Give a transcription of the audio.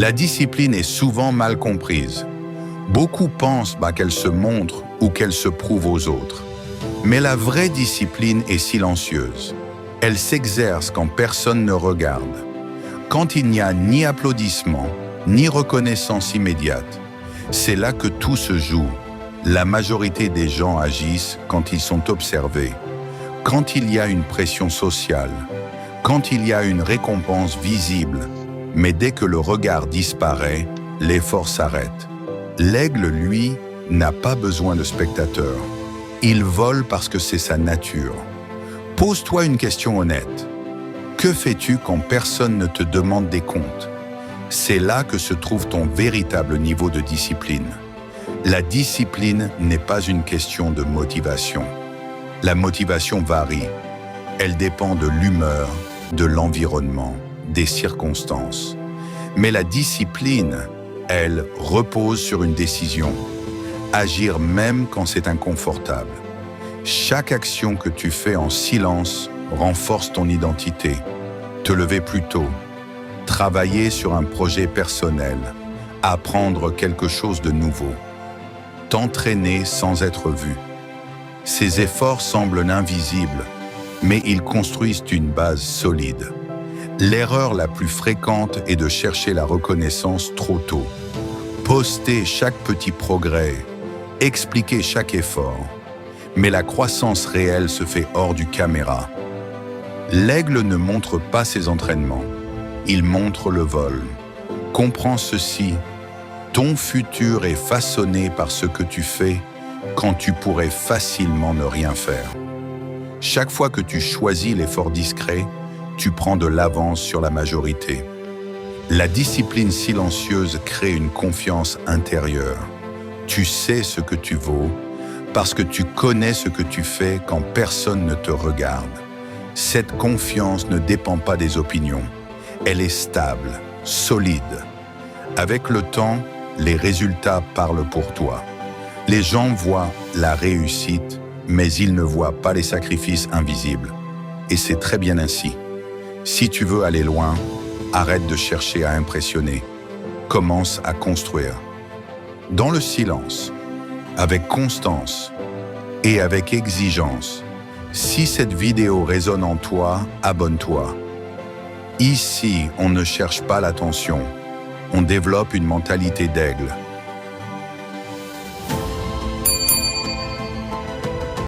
La discipline est souvent mal comprise. Beaucoup pensent qu'elle se montre ou qu'elle se prouve aux autres. Mais la vraie discipline est silencieuse. Elle s'exerce quand personne ne regarde, quand il n'y a ni applaudissement, ni reconnaissance immédiate. C'est là que tout se joue. La majorité des gens agissent quand ils sont observés, quand il y a une pression sociale, quand il y a une récompense visible. Mais dès que le regard disparaît, l'effort s'arrête. L'aigle, lui, n'a pas besoin de spectateurs. Il vole parce que c'est sa nature. Pose-toi une question honnête. Que fais-tu quand personne ne te demande des comptes? C'est là que se trouve ton véritable niveau de discipline. La discipline n'est pas une question de motivation. La motivation varie. Elle dépend de l'humeur, de l'environnement, des circonstances. Mais la discipline, elle, repose sur une décision. Agir même quand c'est inconfortable. Chaque action que tu fais en silence renforce ton identité. Te lever plus tôt, travailler sur un projet personnel, apprendre quelque chose de nouveau, t'entraîner sans être vu. Ces efforts semblent invisibles, mais ils construisent une base solide. L'erreur la plus fréquente est de chercher la reconnaissance trop tôt. Poster chaque petit progrès, expliquer chaque effort. Mais la croissance réelle se fait hors du caméra. L'aigle ne montre pas ses entraînements, il montre le vol. Comprends ceci, ton futur est façonné par ce que tu fais quand tu pourrais facilement ne rien faire. Chaque fois que tu choisis l'effort discret, tu prends de l'avance sur la majorité. La discipline silencieuse crée une confiance intérieure. Tu sais ce que tu vaux parce que tu connais ce que tu fais quand personne ne te regarde. Cette confiance ne dépend pas des opinions. Elle est stable, solide. Avec le temps, les résultats parlent pour toi. Les gens voient la réussite, mais ils ne voient pas les sacrifices invisibles. Et c'est très bien ainsi. Si tu veux aller loin, arrête de chercher à impressionner. Commence à construire. Dans le silence, avec constance et avec exigence. Si cette vidéo résonne en toi, abonne-toi. Ici, on ne cherche pas l'attention. On développe une mentalité d'aigle.